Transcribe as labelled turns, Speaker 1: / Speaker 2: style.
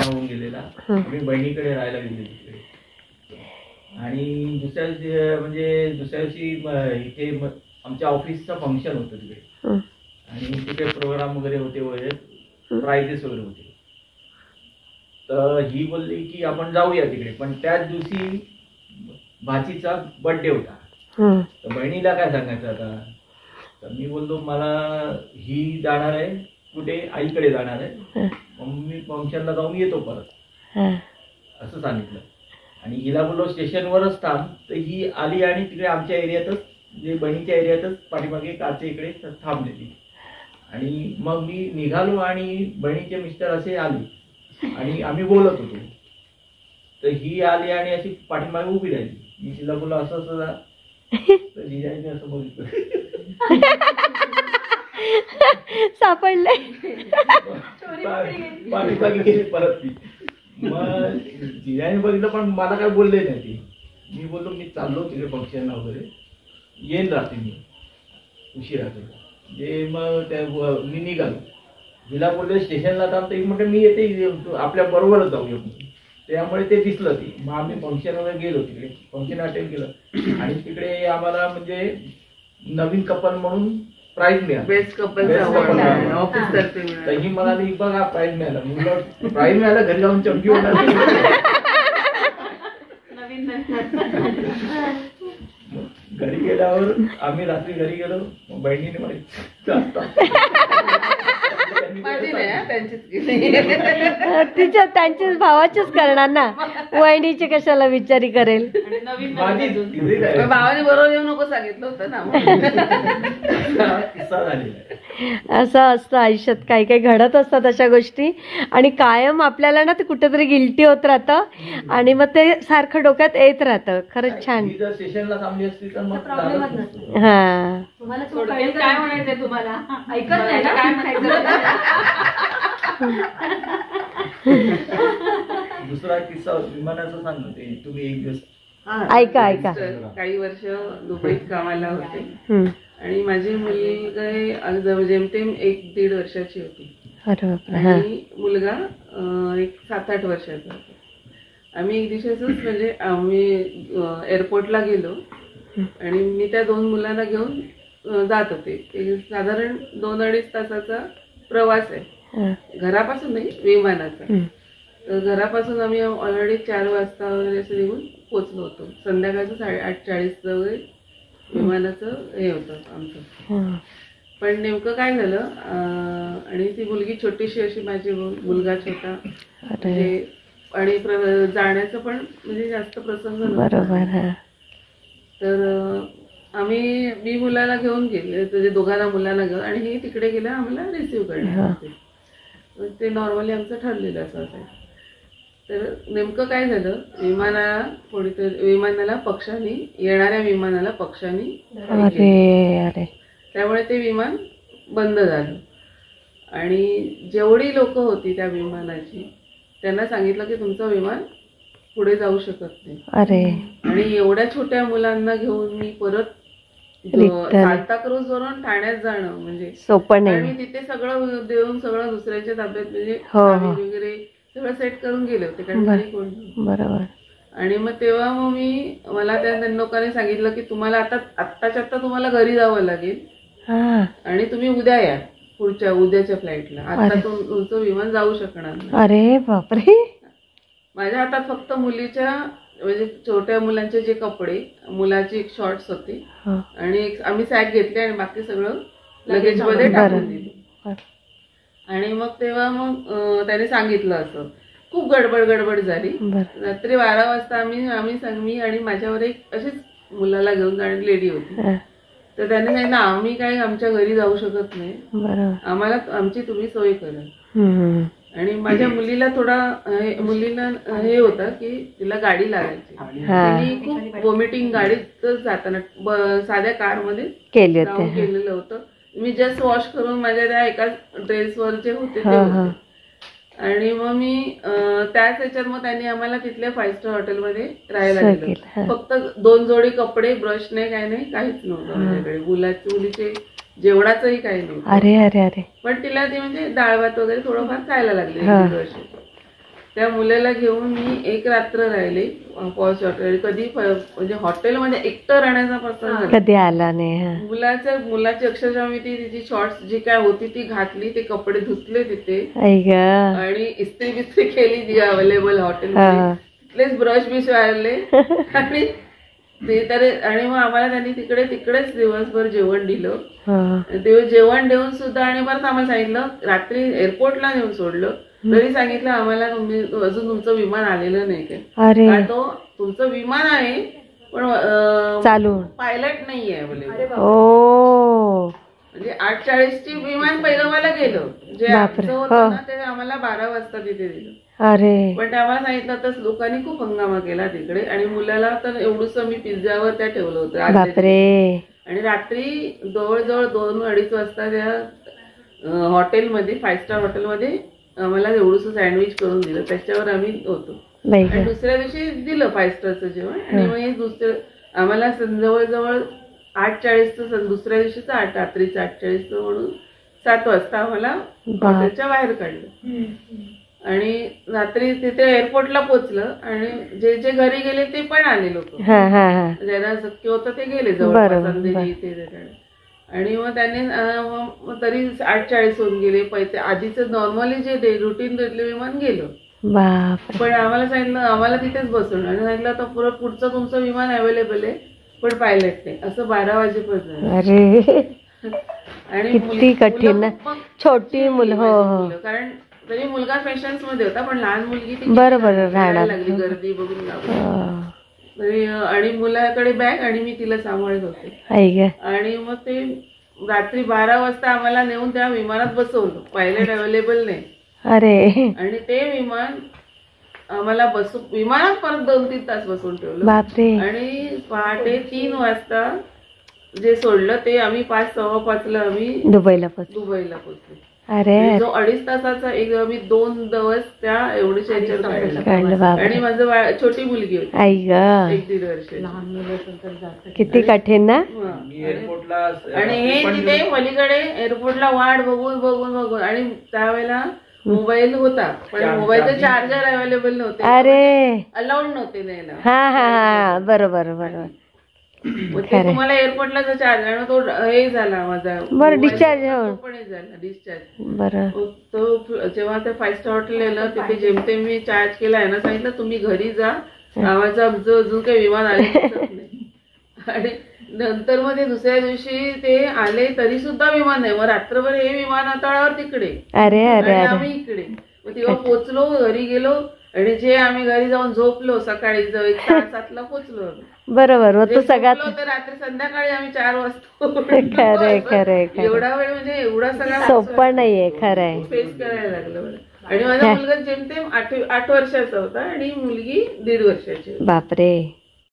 Speaker 1: होऊन गेलेला. आम्ही बहिणीकडे राहायला गेलो तिकडे. आणि दुसऱ्या दिवशी इथे आमच्या ऑफिसचं फंक्शन होतं तिकडे आणि तिथे प्रोग्राम वगैरे होते प्राइजेस वगैरे होते. तर ही बोलली की आपण जाऊया तिकडे, पण त्याच दिवशी भाचीचा बर्थडे होता. तर बहिणीला काय सांगायचं आता. तर मी बोललो मला ही जाणार आहे कुठे, आईकडे जाणार आहे, मी फंक्शनला जाऊन येतो परत असं सांगितलं. आणि हिला बोललो स्टेशनवरच थांब. तर ही आली आणि तिकडे आमच्या एरियातच म्हणजे बहिणीच्या एरियातच पाठीमागे काचे इकडे थांबलेली. आणि मग मी निघालो आणि बहिणीचे मिस्टर असे आले आणि आम्ही बोलत होतो. तर ही आली आणि अशी पाठीमागे उभी राहिली. मी तिला बोललो असं असं जा. तर जिजाईने असं बघितलं
Speaker 2: सापडले
Speaker 1: पाठीमागे गेली परत ती. मग जिजाईने बघितलं पण मला काय बोलले नाही ती. मी बोललो मी चाललो तिकडे फंक्शनला वगैरे, येईल रात्री मी उशिरा. मग त्या मी निघालो. तिला बोलले स्टेशनला थांब. तर म्हटलं मी येते आपल्या बरोबरच जाऊया. त्यामुळे ते दिसलं ती. मग आम्ही फंक्शन वगैरे गेलो तिकडे, फंक्शन अटेंड केलं. आणि तिकडे आम्हाला म्हणजे नवीन कपल म्हणून प्राइज मिळाला, बेस्ट कपल ऑफिस तर्फे. तर ही म्हणाली बघा प्राइज मिळाला. म्हणलं प्राइज मिळाला घरी जाऊन चमकी होणार. घरी गेल्यावर आम्ही रात्री घरी गेलो. बहिणीने
Speaker 2: तिच्या त्यांच्याच भावाचीच करणार ना, वहिनीची कशाला विचारी करेल.
Speaker 3: भावाने बरोबर येऊ नको सांगितलं होतं ना.
Speaker 1: किस्सा झालेला.
Speaker 2: असं असतं आयुष्यात, काही काही घडत असतात अशा गोष्टी. आणि कायम आपल्याला ना ते कुठेतरी गिल्टी होत राहतं आणि मग ते सारखं डोक्यात येत राहतं. खरंच छान.
Speaker 1: जर स्टेशनला थांबली असती तर मग
Speaker 2: हा
Speaker 3: काय म्हणायचंय तुम्हाला, ऐकत नाही ना काय म्हणायचं.
Speaker 1: दुसरा किस्सा विमानाचा सांगतो ते तुम्ही एक दिवस
Speaker 2: ऐका.
Speaker 3: काही वर्ष दुबईत कामाला होते आणि माझी मुलगी काय जेमतेम 1-1.5 वर्षाची होती आणि मुलगा एक 7-8 वर्षाचा होता. आम्ही एक दिवसाच म्हणजे आम्ही एअरपोर्टला गेलो आणि मी त्या 2 मुलांना घेऊन जात होते. साधारण 2-2.5 तासाचा प्रवास आहे घरापासून, नाही विमानाचा. तर घरापासून आम्ही ऑलरेडी 4 वाजता वगैरे असं निघून पोचलो होतो. संध्याकाळचं 8:40 वगैरे विमानाचं हे होतं आमचं. पण नेमकं काय झालं, आणि ती मुलगी छोटीशी अशी, माझी मुलगा छोटा, आणि जाण्याचं पण म्हणजे जास्त प्रसंग नव्हता. तर मी मुलाला घेऊन गेले, म्हणजे दोघांना मुलांना घेऊन, आणि हे तिकडे गेलं आम्हाला रिसिव्ह करण्यासाठी. ते नॉर्मली आमचं ठरलेलं असं असायचं. तर नेमकं काय झालं, विमानाला पक्षाने, येणाऱ्या विमानाला पक्षाने, त्यामुळे ते विमान बंद झालं. आणि जेवढी लोक होती त्या विमानाची त्यांना सांगितलं की तुमचं विमान पुढे जाऊ शकत नाही. आणि एवढ्या छोट्या मुलांना घेऊन मी परत सांताक्रूझ वरून ठाण्यात जाणं म्हणजे सोपं नाही. मी तिथे सगळं देऊन सगळं दुसऱ्याच्या ताब्यात म्हणजे वगैरे सगळं सेट करून गेले होते, कारण घरी कोण. बरोबर. आणि मग तेव्हा मला त्या लोकांनी सांगितलं की तुम्हाला आत्ताच्या आत्ता तुम्हाला घरी जावं लागेल आणि तुम्ही उद्या या, उद्याच्या फ्लाईटला. आता तुमचं विमान जाऊ शकणार नाही.
Speaker 2: अरे बापरे.
Speaker 3: माझ्या हातात फक्त मुलीच्या म्हणजे छोट्या मुलांचे जे कपडे, मुलाची एक शॉर्ट्स होते आणि आम्ही सॅक घेतले आणि बाकी सगळं लगेज मध्ये टाकून दिलं. आणि मग तेव्हा त्याने सांगितलं असं खूप गडबड झाली. रात्री 12 वाजता मी आणि माझ्यावर एक अशीच मुलाला घेऊन जाणारी लेडी होती. तर त्याने सांगितलं आम्ही काही आमच्या घरी जाऊ शकत नाही, आम्हाला आमची तुम्ही सोय करा. आणि माझ्या मुलीला मुलीला हे होतं की तिला गाडी लागायची. तिने खूप वॉमिटिंग गाडीत जाताना साध्या कारमध्ये केलेलं होतं. मी जस्ट वॉश करून माझ्या त्या एका ड्रेसवर जे होते ते होते. आणि मग मी त्याच ह्याच्यात मग त्यांनी आम्हाला तिथल्या 5 स्टार हॉटेलमध्ये राहायला गेलं. फक्त 2 जोडी कपडे, ब्रश नाही, काय नाही, काहीच नव्हतं माझ्याकडे. मुलीचे जेवणाचंही काही नव्हतं.
Speaker 2: अरे अरे अरे.
Speaker 3: पण तिला ती म्हणजे डाळ भात वगैरे थोडंफार खायला लागले. त्या मुलाला घेऊन मी एक रात्र राहिले पॉश हॉटेल. कधी म्हणजे हॉटेलमध्ये एकटं राहण्याचा प्रसंग झाला.
Speaker 2: कधी आला नाही. हा.
Speaker 3: मुलाची अक्षरशः मी तिची शॉर्ट्स जी काय होती ती घातली, ते कपडे धुतले तिथे
Speaker 2: आई ग.
Speaker 3: आणि इस्त्री बिस्त्री केली जी अवेलेबल हॉटेलमध्ये. तिथलेच ब्रश बिश वाढले आणि ते तर आणि मग आम्हाला त्यांनी तिकडेच दिवसभर जेवण दिलं. ते जेवण देऊन सुद्धा आणि परत आम्हाला सांगितलं, रात्री एअरपोर्टला नेऊन सोडलं तरी सांगितलं आम्हाला अजून तुमचं विमान आलेलं नाही काय. तो तुमचं विमान आहे पण
Speaker 2: चालू
Speaker 3: पायलट नाही आहे बोले.
Speaker 2: ओ
Speaker 3: म्हणजे 8:40ची विमान पहिलं मला गेलं, जे आमचं होतं ना ते आम्हाला 12 वाजता तिथे दिलं.
Speaker 2: अरे
Speaker 3: पण ते आम्हाला सांगितलं तर लोकांनी खूप हंगामा केला तिकडे. आणि मुलाला तर एवढंसं मी पिझ्झावर त्या ठेवलं होतं.
Speaker 2: बापरे.
Speaker 3: आणि रात्री जवळजवळ 2-2:30 वाजता त्या हॉटेलमध्ये 5 स्टार हॉटेलमध्ये आम्हाला एवढंसं सँडविच करून दिलं, त्याच्यावर आम्ही होतो. आणि दुसऱ्या दिवशी दिलं 5 स्टारचं जेवण. आणि मग आम्हाला जवळजवळ 8:40चं दुसऱ्या दिवशीचं रात्रीचं 8:40चं म्हणून 7 वाजता आम्हाला हॉटेलच्या बाहेर काढलं. आणि रात्री तिथे एअरपोर्टला पोहोचलं आणि जे जे घरी गेले ते पण आले लोक, ज्यांना शक्य होतं ते गेले जवळपास अंधेरी इथे. आणि मग त्यांनी तरी 8:40 होऊन गेले. पैसे आधीचं नॉर्मली जे रुटीन विमान गेलं. पण आम्हाला सांगितलं आम्हाला तिथेच बसून आणि सांगितलं आता पुढचं तुमचं विमान अवेलेबल आहे पण पायलट नाही, असं 12 वाजेपर्यंत. आणि
Speaker 2: किती कठीण ना, छोटी मुलं. हो
Speaker 3: कारण तरी मुलगा पेशन्स मध्ये होता पण लहान मुलगी
Speaker 2: बरोबर राहणार
Speaker 3: लागली गर्दी बघून तरी. आणि मुलाकडे बॅग आणि मी तिला सांभाळत होते. आणि मग ते रात्री 12 वाजता आम्हाला नेऊन त्या विमानात बसवलं, पायलट अवेलेबल नाही.
Speaker 2: अरे. आणि
Speaker 3: ते विमान आम्हाला विमानात परत 2-3 तास बसवून ठेवलं.
Speaker 2: बापरे.
Speaker 3: आणि पहाटे 3 वाजता जे सोडलं ते आम्ही 5-5:15ला आम्ही
Speaker 2: दुबईला पोहोचलो. अरे.
Speaker 3: जो 2.5 तासाचा एक आम्ही 2 दिवस त्या एवढीच्या काढलं. आणि माझं छोटी मुलगी होती,
Speaker 2: आई ग,
Speaker 3: 1-1.5 वर्ष.
Speaker 2: किती कठीण ना.
Speaker 1: एअरपोर्टला
Speaker 3: आणि हे तिथे पलीकडे एअरपोर्टला वाट बघून आणि त्यावेळेला मोबाईल होता पण मोबाईलचे चार्जर अवेलेबल नव्हते.
Speaker 2: अरे.
Speaker 3: अलाउड नव्हते द्यायला.
Speaker 2: हा बरोबर.
Speaker 3: तुम्हाला एअरपोर्टला जो चार्ज आणि तो हे झाला माझा
Speaker 2: बरं डिस्चार्ज
Speaker 3: बरं. तो जेव्हा ते 5 स्टार हॉटेल आलं तिथे जेमतेम मी चार्ज केला आहे ना, सांगितलं तुम्ही घरी जा, आवाज अजून काही विमान आले नाही. आणि नंतर मध्ये दुसऱ्या दिवशी ते आले तरी सुद्धा विमान नाही. मग रात्रभर हे विमान तळावर तिकडे आणि आम्ही इकडे. मग तेव्हा पोचलो, घरी गेलो आणि जे आम्ही घरी जाऊन झोपलो सकाळी 6-7ला पोचलो.
Speaker 2: बरोबर. तो सगळ्यात
Speaker 3: रात्री संध्याकाळी आम्ही 4 वाजता.
Speaker 2: खरंय.
Speaker 3: एवढा वेळ म्हणजे एवढा सगळा
Speaker 2: सोपं नाहीये. खरंय.
Speaker 3: फेस करायला लागलं. आणि माझा मुलगा जेमतेम 8 वर्षाचा होता आणि मुलगी 1.5 वर्षाची.
Speaker 2: बापरे.